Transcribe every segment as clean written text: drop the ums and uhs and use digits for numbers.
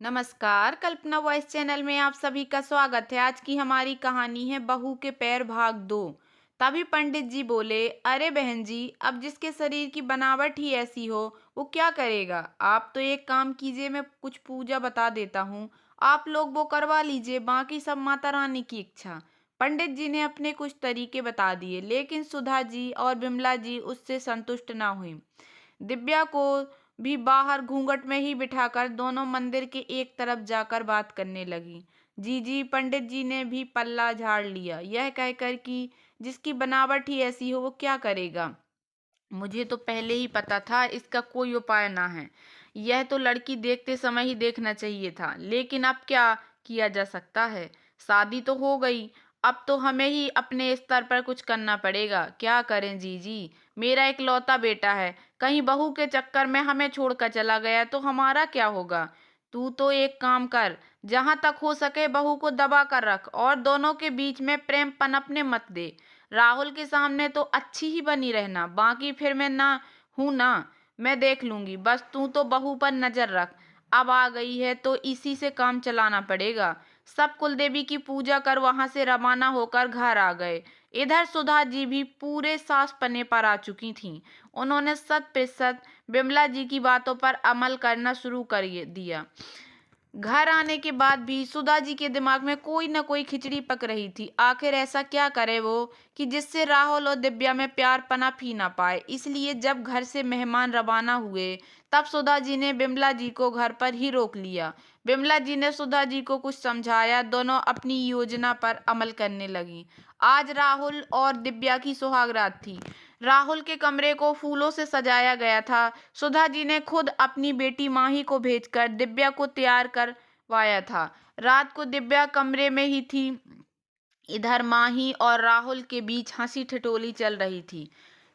नमस्कार, कल्पना voice channel में आप सभी का स्वागत है। आज की हमारी कहानी है बहू के पैर भाग 2। तभी पंडित जी बोले, अरे बहन जी, अब जिसके शरीर की बनावट ही ऐसी हो, वो क्या करेगा। आप तो एक काम कीजिए, मैं कुछ पूजा बता देता हूँ। आप लोग वो करवा लीजिए, बाकी सब माता रानी की इच्छा। पंडित जी ने अपने कुछ तरीके बता दिए, लेकिन सुधा जी और बिमला जी उससे संतुष्ट ना हुई। दिव्या को भी बाहर घूंघट में ही बिठाकर दोनों मंदिर के एक तरफ जाकर बात करने लगी। जी जी, पंडित जी ने भी पल्ला झाड़ लिया, यह कहकर कि जिसकी बनावट ही ऐसी हो वो क्या करेगा। मुझे तो पहले ही पता था इसका कोई उपाय ना है। यह तो लड़की देखते समय ही देखना चाहिए था, लेकिन अब क्या किया जा सकता है। शादी तो हो गई, अब तो हमें ही अपने स्तर पर कुछ करना पड़ेगा। क्या करें जीजी, मेरा इकलौता बेटा है, कहीं बहू के चक्कर में हमें छोड़कर चला गया तो हमारा क्या होगा। तू तो एक काम कर, जहां तक हो सके बहू को दबा कर रख और दोनों के बीच में प्रेम पनपने मत दे। राहुल के सामने तो अच्छी ही बनी रहना, बाकी फिर मैं ना हूं ना, मैं देख लूंगी। बस तू तो बहू पर नजर रख। अब आ गई है तो इसी से काम चलाना पड़ेगा। सब कुलदेवी की पूजा कर वहां से रवाना होकर घर आ गए। इधर सुधा जी भी पूरे सास पन्ने पर आ चुकी थीं। उन्होंने शत प्रतिशत बिमला जी की बातों पर अमल करना शुरू कर दिया। घर आने के बाद भी सुधा जी के दिमाग में कोई न कोई खिचड़ी पक रही थी। आखिर ऐसा क्या करे वो कि जिससे राहुल और दिव्या में प्यार पनप ही ना पाए। इसलिए जब घर से मेहमान रवाना हुए, तब सुधा जी ने बिमला जी को घर पर ही रोक लिया। बिमला जी ने सुधा जी को कुछ समझाया, दोनों अपनी योजना पर अमल करने लगी। आज राहुल और दिव्या की सुहागरात थी। राहुल के कमरे को फूलों से सजाया गया था। सुधा जी ने खुद अपनी बेटी माही को भेजकर दिव्या को तैयार करवाया था। रात को दिव्या कमरे में ही थी। इधर माही और राहुल के बीच हंसी ठिठोली चल रही थी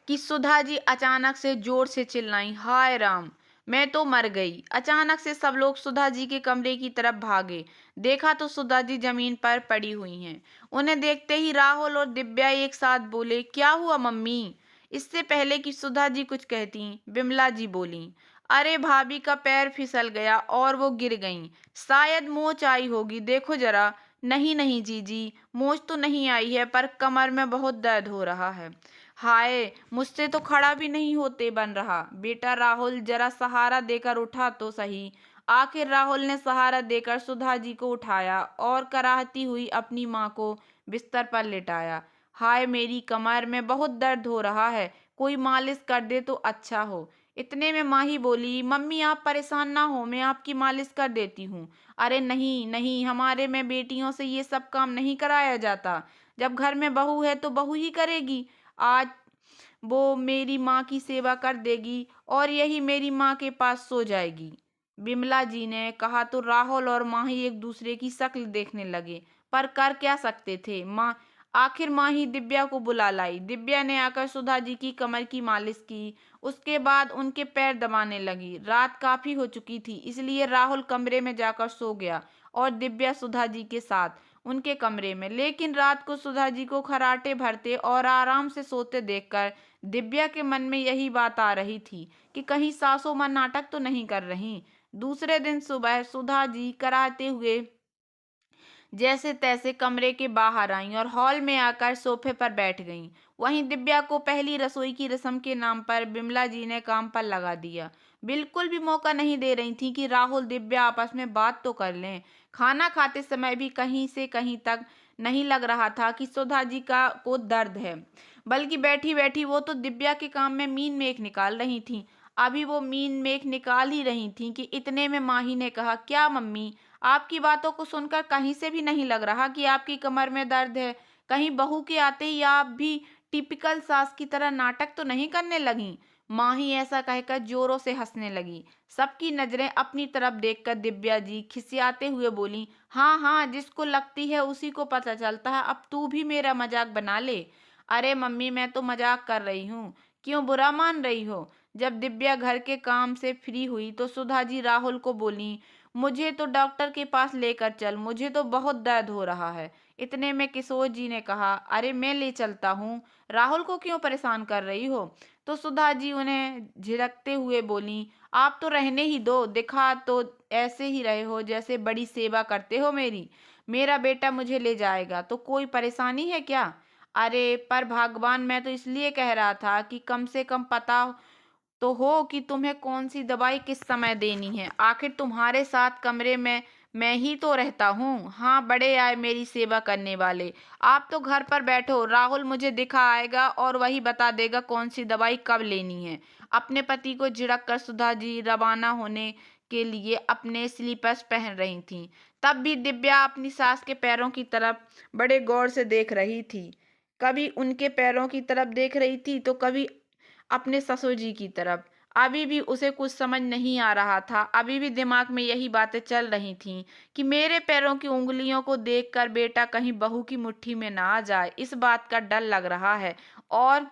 कि सुधा जी अचानक से जोर से चिल्लाई, हाय राम, मैं तो मर गई। अचानक से सब लोग सुधा जी के कमरे की तरफ भागे। देखा तो सुधा जी जमीन पर पड़ी हुई हैं। उन्हें देखते ही राहुल और दिव्या एक साथ बोले, क्या हुआ मम्मी। इससे पहले कि सुधा जी कुछ कहती, बिमला जी बोली, अरे भाभी का पैर फिसल गया और वो गिर गईं। शायद मोच आई होगी, देखो जरा। नहीं नहीं जीजी, मोच तो नहीं आई है, पर कमर में बहुत दर्द हो रहा है। हाय, मुझसे तो खड़ा भी नहीं होते बन रहा। बेटा राहुल, जरा सहारा देकर उठा तो सही। आखिर राहुल ने सहारा देकर सुधा जी को उठाया और कराहती हुई अपनी माँ को बिस्तर पर लिटाया। हाय, मेरी कमर में बहुत दर्द हो रहा है, कोई मालिश कर दे तो अच्छा हो। इतने में माही बोली, मम्मी आप परेशान ना हो, मैं आपकी मालिश कर देती हूँ। अरे नहीं नहीं, हमारे में बेटियों से ये सब काम नहीं कराया जाता। जब घर में बहू है तो बहू ही करेगी। आज वो मेरी माँ की सेवा कर देगी और यही मेरी माँ के पास सो जाएगी। बिमला जी ने कहा तो राहुल और माही एक दूसरे की शक्ल देखने लगे, पर कर क्या सकते थे। माँ आखिर माही दिव्या को बुला लाई। दिव्या ने आकर सुधा जी की कमर की मालिश की। उसके बाद उनके पैर दबाने लगी। रात काफी हो चुकी थी, इसलिए राहुल कमरे में जाकर सो गया और दिव्या सुधा जी के साथ उनके कमरे में। लेकिन रात को सुधा जी को खर्राटे भरते और आराम से सोते देखकर दिव्या के मन में यही बात आ रही थी कि कहीं सासू माँ नाटक तो नहीं कर रही। दूसरे दिन सुबह सुधा जी कराते हुए जैसे तैसे कमरे के बाहर आईं और हॉल में आकर सोफे पर बैठ गईं। वहीं दिव्या को पहली रसोई की रस्म के नाम पर बिमला जी ने काम पर लगा दिया। बिल्कुल भी मौका नहीं दे रही थी कि राहुल दिव्या आपस में बात तो कर लें। खाना खाते समय भी कहीं से कहीं तक नहीं लग रहा था कि सुधा जी का को दर्द है, बल्कि बैठी बैठी वो तो दिव्या के काम में मीन मेख निकाल रही थी। अभी वो मीन मेख निकाल ही रही थी कि इतने में माही ने कहा, क्या मम्मी, आपकी बातों को सुनकर कहीं से भी नहीं लग रहा कि आपकी कमर में दर्द है। कहीं बहू के आते ही आप भी टिपिकल सास की तरह नाटक तो नहीं करने लगी। माही ऐसा कहकर जोरों से हंसने लगी। सबकी नजरें अपनी तरफ देखकर दिव्या जी खिसियाते हुए बोली, हाँ हाँ, जिसको लगती है उसी को पता चलता है, अब तू भी मेरा मजाक बना ले। अरे मम्मी, मैं तो मजाक कर रही हूँ, क्यों बुरा मान रही हो। जब दिव्या घर के काम से फ्री हुई तो सुधा जी राहुल को बोली, मुझे तो डॉक्टर के पास लेकर चल, मुझे तो बहुत दर्द हो रहा है। इतने में किशोर जी ने कहा, अरे मैं ले चलता हूँ, राहुल को क्यों परेशान कर रही हो। तो सुधा जी उन्हें झिड़कते हुए बोली, आप तो रहने ही दो, दिखा तो ऐसे ही रहे हो जैसे बड़ी सेवा करते हो मेरी। मेरा बेटा मुझे ले जाएगा तो कोई परेशानी है क्या? अरे पर भगवान, मैं तो इसलिए कह रहा था कि कम से कम पता तो हो कि तुम्हें कौन सी दवाई किस समय देनी है। आखिर तुम्हारे साथ कमरे में मैं ही तो रहता हूँ। हाँ, बड़े आए मेरी सेवा करने वाले। आप तो घर पर बैठो, राहुल मुझे दिखा आएगा और वही बता देगा कौन सी दवाई कब लेनी है। अपने पति को झिड़क कर सुधा जी रवाना होने के लिए अपने स्लीपर्स पहन रही थीं। तब भी दिव्या अपनी सास के पैरों की तरफ बड़े गौर से देख रही थी। कभी उनके पैरों की तरफ देख रही थी तो कभी अपने ससुर जी की तरफ। अभी भी उसे कुछ समझ नहीं आ रहा था। अभी भी दिमाग में यही बातें चल रही थीं कि मेरे पैरों की उँगलियों को देखकर बेटा कहीं बहू की मुट्ठी में ना आ जाए, इस बात का डर लग रहा है। और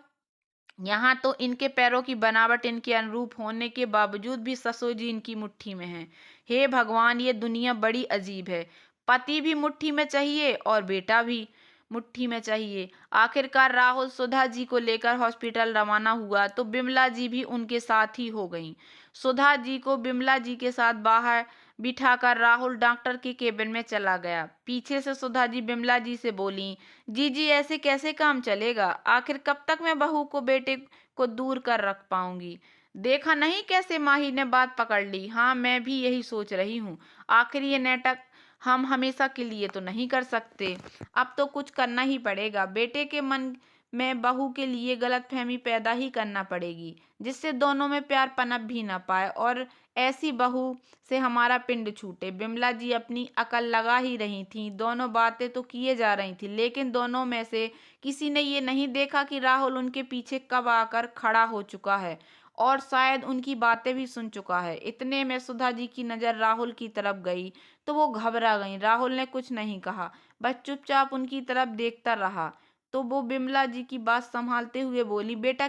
यहाँ तो इनके पैरों की बनावट इनके अनुरूप होने के बावजूद भी ससुर जी इनकी मुट्ठी में हैं। हे भगवान, ये दुनिया बड़ी अजीब है। पति भी मुट्ठी में चाहिए और बेटा भी मुट्ठी में चाहिए। आखिरकार राहुल सुधा जी को लेकर हॉस्पिटल रवाना हुआ तो बिमला जी भी उनके साथ ही हो गईं। सुधा जी को बिमला जी के साथ बाहर बिठाकर राहुल डॉक्टर के केबिन में चला गया। पीछे से सुधा जी बिमला जी से बोली, जी ऐसे कैसे काम चलेगा? आखिर कब तक मैं बहू को बेटे को दूर कर रख पाऊंगी? देखा नहीं कैसे माही ने बात पकड़ ली। हाँ, मैं भी यही सोच रही हूँ। आखिर ये नाटक हम हमेशा के लिए तो नहीं कर सकते। अब तो कुछ करना ही पड़ेगा। बेटे के मन में बहू के लिए गलतफहमी पैदा ही करना पड़ेगी, जिससे दोनों में प्यार पनप भी ना पाए और ऐसी बहू से हमारा पिंड छूटे। बिमला जी अपनी अकल लगा ही रही थीं। दोनों बातें तो किए जा रही थी, लेकिन दोनों में से किसी ने ये नहीं देखा कि राहुल उनके पीछे कब आकर खड़ा हो चुका है और शायद उनकी बातें भी सुन चुका है। इतने में सुधा जी की नज़र राहुल की तरफ गई तो वो घबरा गईं। राहुल ने कुछ नहीं कहा, बस चुपचाप उनकी तरफ देखता रहा। तो वो बिमला जी की बात संभालते हुए बोली, बेटा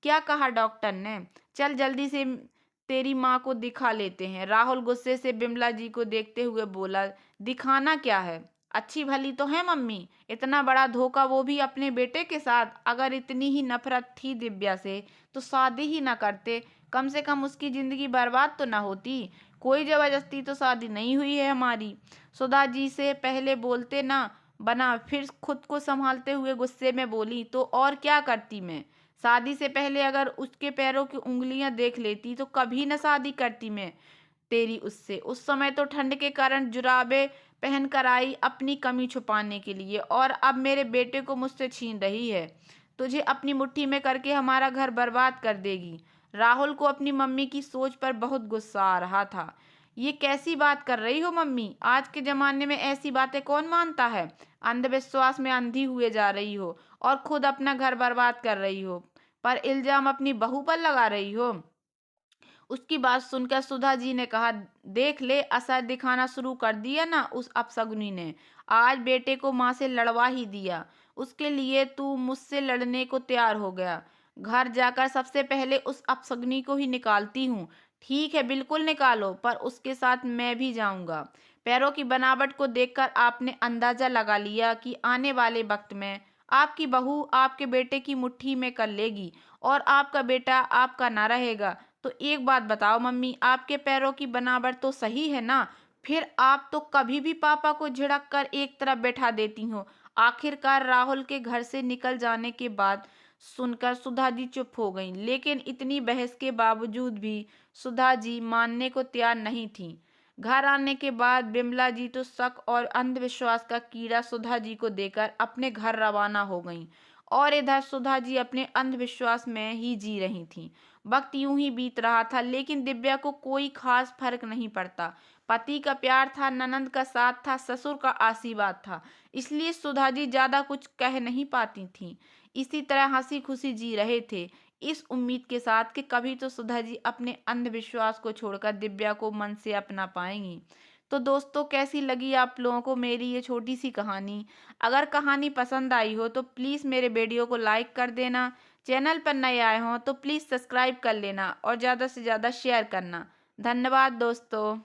क्या कहा डॉक्टर ने? चल जल्दी से तेरी माँ को दिखा लेते हैं। राहुल गुस्से से बिमला जी को देखते हुए बोला, दिखाना क्या है? अच्छी भली तो है मम्मी, इतना बड़ा धोखा वो भी अपने बेटे के साथ। अगर इतनी ही नफरत थी दिव्या से तो शादी ही ना करते, कम से कम उसकी जिंदगी बर्बाद तो ना होती। कोई जबरदस्ती तो शादी नहीं हुई है हमारी। सुधा जी से पहले बोलते ना बना, फिर खुद को संभालते हुए गुस्से में बोली, तो और क्या करती मैं? शादी से पहले अगर उसके पैरों की उंगलियां देख लेती तो कभी न शादी करती मैं तेरी उससे। उस समय तो ठंड के कारण जुराबे पहन कर आई अपनी कमी छुपाने के लिए, और अब मेरे बेटे को मुझसे छीन रही है। तुझे अपनी मुट्ठी में करके हमारा घर बर्बाद कर देगी। राहुल को अपनी मम्मी की सोच पर बहुत गुस्सा आ रहा था। ये कैसी बात कर रही हो मम्मी? आज के जमाने में ऐसी बातें कौन मानता है? अंधविश्वास में अंधी हुए जा रही हो और खुद अपना घर बर्बाद कर रही हो, पर इल्जाम अपनी बहू पर लगा रही हो। उसकी बात सुनकर सुधा जी ने कहा, देख ले, असर दिखाना शुरू कर दिया ना उस अपशगुनी ने। आज बेटे को माँ से लड़वा ही दिया। उसके लिए तू मुझसे लड़ने को तैयार हो गया। घर जाकर सबसे पहले उस अपशगुनी को ही निकालती हूँ। ठीक है, बिल्कुल निकालो, पर उसके साथ मैं भी जाऊंगा। पैरों की बनावट को देखकर आपने अंदाजा लगा लिया कि आने वाले वक्त में आपकी बहू आपके बेटे की मुट्ठी में कर लेगी और आपका बेटा आपका ना रहेगा। तो एक बात बताओ मम्मी, आपके पैरों की बनावट तो सही है ना? फिर आप तो कभी भी पापा को झिड़क कर एक तरफ बैठा देती हो। आखिरकार राहुल के घर से निकल जाने के बाद सुनकर सुधा जी चुप हो गईं, लेकिन इतनी बहस के बावजूद भी सुधा जी मानने को तैयार नहीं थीं। घर आने के बाद बिमला जी तो शक और अंधविश्वास का कीड़ा सुधा जी को देकर अपने घर रवाना हो गईं, और इधर सुधा जी अपने अंधविश्वास में ही जी रही थीं। वक्त यूं ही बीत रहा था, लेकिन दिव्या को कोई खास फर्क नहीं पड़ता। पति का प्यार था, ननंद का साथ था, ससुर का आशीर्वाद था, इसलिए सुधा जी ज्यादा कुछ कह नहीं पाती थीं। इसी तरह हंसी खुशी जी रहे थे, इस उम्मीद के साथ कि कभी तो सुधा जी अपने अंधविश्वास को छोड़कर दिव्या को मन से अपना पाएंगी। तो दोस्तों, कैसी लगी आप लोगों को मेरी ये छोटी सी कहानी? अगर कहानी पसंद आई हो तो प्लीज़ मेरे वीडियो को लाइक कर देना। चैनल पर नए आए हों तो प्लीज़ सब्सक्राइब कर लेना और ज़्यादा से ज़्यादा शेयर करना। धन्यवाद दोस्तों।